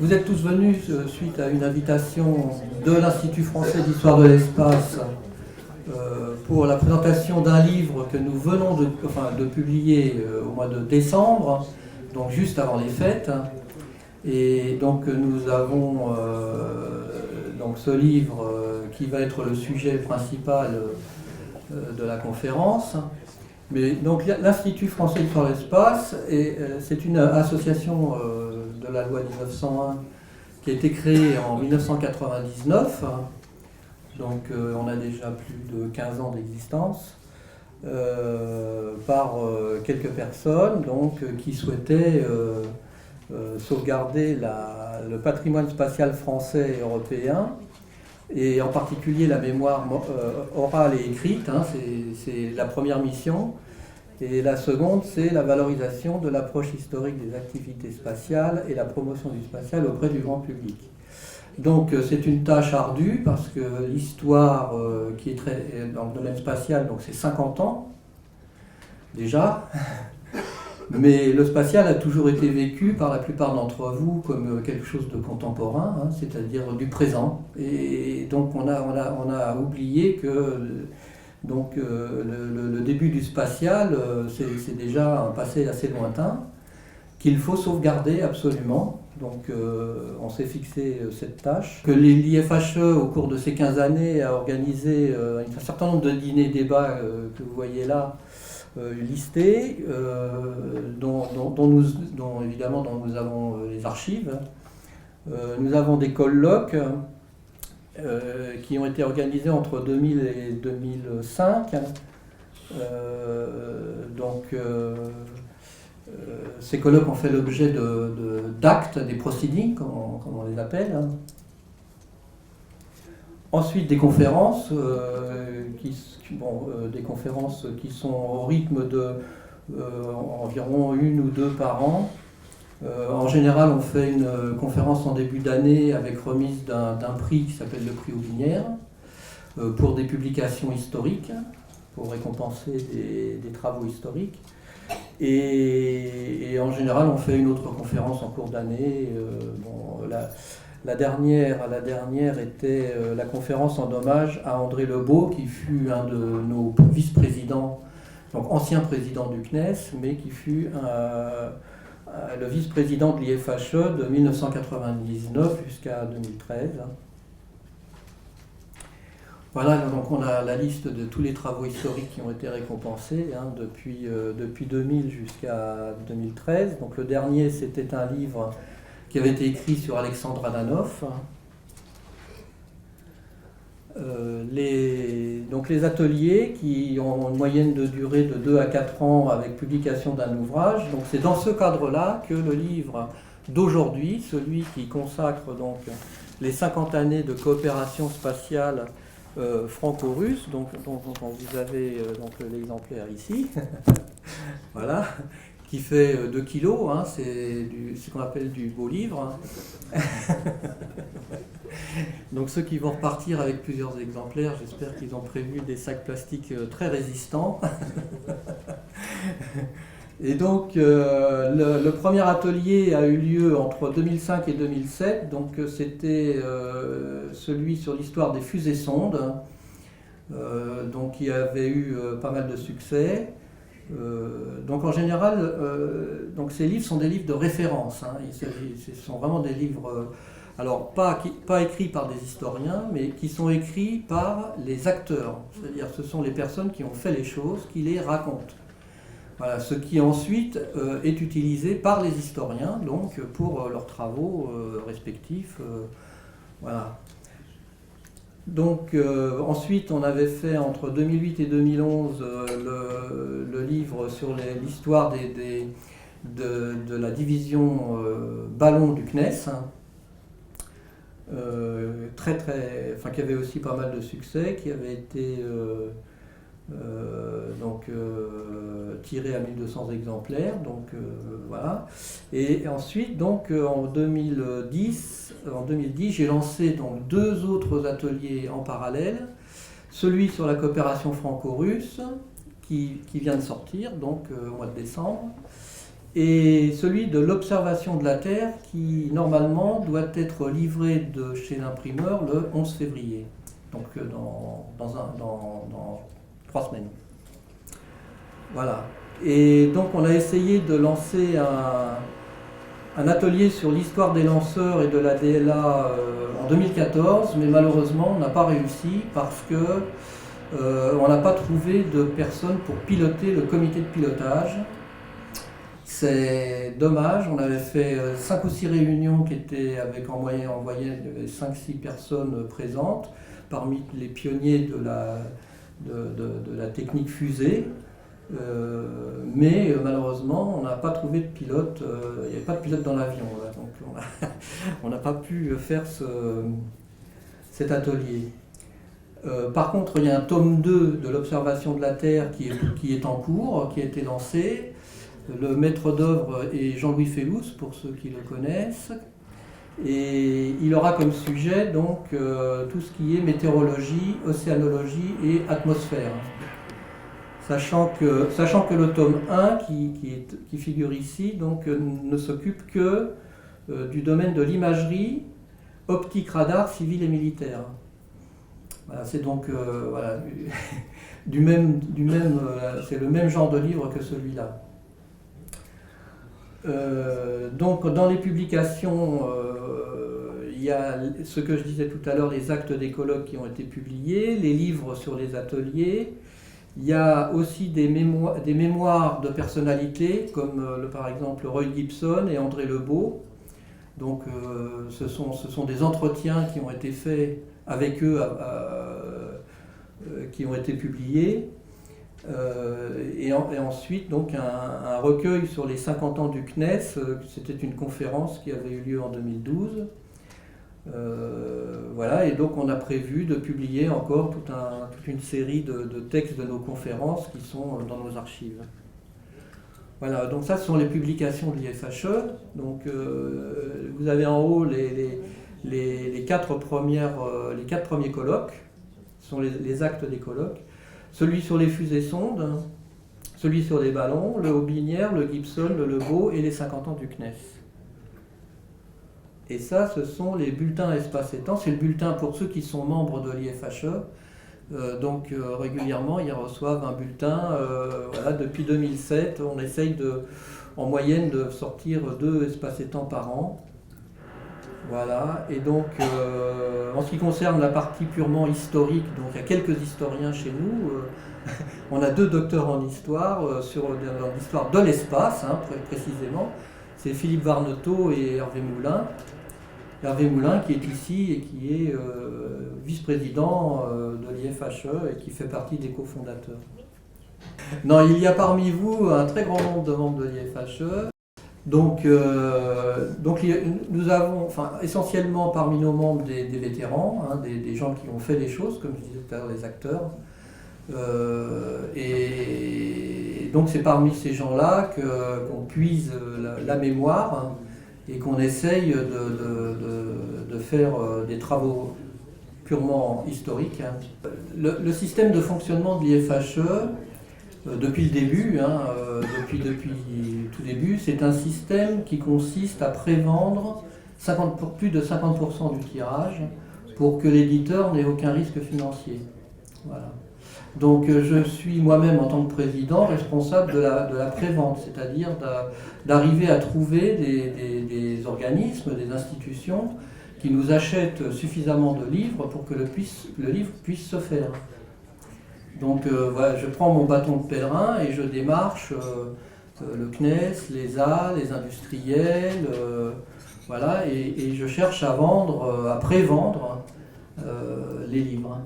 Vous êtes tous venus suite à une invitation de l'Institut français d'histoire de l'espace pour la présentation d'un livre que nous venons de publier au mois de décembre, donc juste avant les fêtes. Et donc nous avons donc ce livre qui va être le sujet principal de la conférence. Mais donc l'Institut français d'histoire de l'espace, c'est une association de la loi 1901 qui a été créée en 1999. Donc on a déjà plus de 15 ans d'existence, par quelques personnes donc, qui souhaitaient sauvegarder le patrimoine spatial français et européen, et en particulier la mémoire orale et écrite, hein, c'est la première mission. Et la seconde, c'est la valorisation de l'approche historique des activités spatiales et la promotion du spatial auprès du grand public. Donc c'est une tâche ardue parce que l'histoire qui est très dans le domaine spatial, donc c'est 50 ans déjà, mais le spatial a toujours été vécu par la plupart d'entre vous comme quelque chose de contemporain, hein, c'est-à-dire du présent. Et donc on a oublié que donc, le début du spatial, c'est déjà un passé assez lointain, qu'il faut sauvegarder absolument. Donc on s'est fixé cette tâche. Que l'IFHE, au cours de ces 15 années, a organisé un certain nombre de dîners-débats que vous voyez là, listés, dont évidemment nous avons les archives. Nous avons des colloques qui ont été organisés entre 2000 et 2005. Ces colloques ont fait l'objet d'actes, des proceedings, comme on les appelle. Ensuite, des conférences, des conférences qui sont au rythme de environ 1 ou 2 par an. En général, on fait une conférence en début d'année avec remise d'un prix qui s'appelle le prix Aubinière pour des publications historiques, pour récompenser des travaux historiques. Et en général, on fait une autre conférence en cours d'année. La dernière était la conférence en hommage à André Lebeau, qui fut un de nos vice-présidents, donc ancien président du CNES, mais qui fut le vice-président de l'IFHE de 1999 jusqu'à 2013. Voilà, donc on a la liste de tous les travaux historiques qui ont été récompensés depuis 2000 jusqu'à 2013. Donc le dernier, c'était un livre qui avait été écrit sur Alexandre Adanov. Les ateliers qui ont une moyenne de durée de 2 à 4 ans avec publication d'un ouvrage. Donc c'est dans ce cadre-là que le livre d'aujourd'hui, celui qui consacre donc les 50 années de coopération spatiale franco-russe, dont vous avez donc l'exemplaire ici, voilà, qui fait 2 kilos, hein, c'est ce qu'on appelle du beau livre. Donc ceux qui vont repartir avec plusieurs exemplaires, j'espère qu'ils ont prévu des sacs plastiques très résistants. Et donc le premier atelier a eu lieu entre 2005 et 2007, donc c'était celui sur l'histoire des fusées-sondes, donc qui avait eu pas mal de succès. Donc en général, donc ces livres sont des livres de référence, hein. Ce sont vraiment des livres, alors pas écrits par des historiens, mais qui sont écrits par les acteurs, c'est-à-dire ce sont les personnes qui ont fait les choses, qui les racontent. Voilà, ce qui ensuite est utilisé par les historiens, donc pour leurs travaux respectifs. Voilà. Donc ensuite, on avait fait entre 2008 et 2011 le livre sur l'histoire de la division ballon du CNES, qui avait aussi pas mal de succès, qui avait été tiré à 1200 exemplaires, donc voilà. Et ensuite, donc en 2010, j'ai lancé donc 2 autres ateliers en parallèle, celui sur la coopération franco-russe qui vient de sortir, donc au mois de décembre, et celui de l'observation de la Terre qui, normalement, doit être livré de chez l'imprimeur le 11 février, donc dans 3 semaines. Voilà. Et donc on a essayé de lancer un atelier sur l'histoire des lanceurs et de la DLA en 2014, mais malheureusement on n'a pas réussi parce que on n'a pas trouvé de personnes pour piloter le comité de pilotage. C'est dommage, on avait fait 5 ou 6 réunions qui étaient avec en moyenne 5-6 personnes présentes, parmi les pionniers de la technique fusée. Mais malheureusement, on n'a pas trouvé de pilote, il n'y avait pas de pilote dans l'avion, donc on n'a pas pu faire cet atelier. Par contre, il y a un tome 2 de l'observation de la Terre qui est en cours, qui a été lancé. Le maître d'œuvre est Jean-Louis Fellous, pour ceux qui le connaissent. Et il aura comme sujet donc tout ce qui est météorologie, océanologie et atmosphère. Sachant que le tome 1 qui figure ici donc, ne s'occupe que du domaine de l'imagerie, optique, radar, civil et militaire. Voilà, c'est donc voilà, c'est le même genre de livre que celui-là. Donc dans les publications, il y a ce que je disais tout à l'heure, les actes des colloques qui ont été publiés, les livres sur les ateliers. Il y a aussi des mémoires de personnalités, comme par exemple Roy Gibson et André Lebeau. Donc ce sont des entretiens qui ont été faits avec eux, qui ont été publiés. Et ensuite donc un recueil sur les 50 ans du CNES, c'était une conférence qui avait eu lieu en 2012. Voilà, et donc on a prévu de publier encore toute une série de textes de nos conférences qui sont dans nos archives. Voilà, donc ça ce sont les publications de l'IFHE. Donc vous avez en haut les 4 premiers colloques, ce sont les actes des colloques. Celui sur les fusées-sondes, celui sur les ballons, le Aubinière, le Gibson, le Lebeau et les 50 ans du CNES. Et ça, ce sont les bulletins espace et temps. C'est le bulletin pour ceux qui sont membres de l'IFHE. Donc régulièrement, ils reçoivent un bulletin. Voilà, depuis 2007, on essaye en moyenne de sortir 2 espaces et temps par an. Voilà, et donc en ce qui concerne la partie purement historique, donc il y a quelques historiens chez nous, on a 2 docteurs en histoire, dans l'histoire de l'espace, hein, précisément, c'est Philippe Varnetot et Hervé Moulin. Hervé Moulin qui est ici et qui est vice-président de l'IFHE et qui fait partie des cofondateurs. Non, il y a parmi vous un très grand nombre de membres de l'IFHE. Donc nous avons essentiellement parmi nos membres des vétérans, hein, des gens qui ont fait les choses, comme je disais tout à l'heure, les acteurs. Et donc c'est parmi ces gens-là qu'on puise la mémoire, hein, et qu'on essaye de faire des travaux purement historiques. Hein. Le système de fonctionnement de l'IFHE, depuis le début, hein, depuis tout début, c'est un système qui consiste à prévendre plus de 50% du tirage pour que l'éditeur n'ait aucun risque financier. Voilà. Donc je suis moi-même en tant que président responsable de la prévente, c'est-à-dire d'arriver à trouver des organismes, des institutions qui nous achètent suffisamment de livres pour que le livre puisse se faire. Donc voilà, je prends mon bâton de pèlerin et je démarche le CNES, l'ESA, les industriels, voilà, et je cherche à vendre, à prévendre les livres.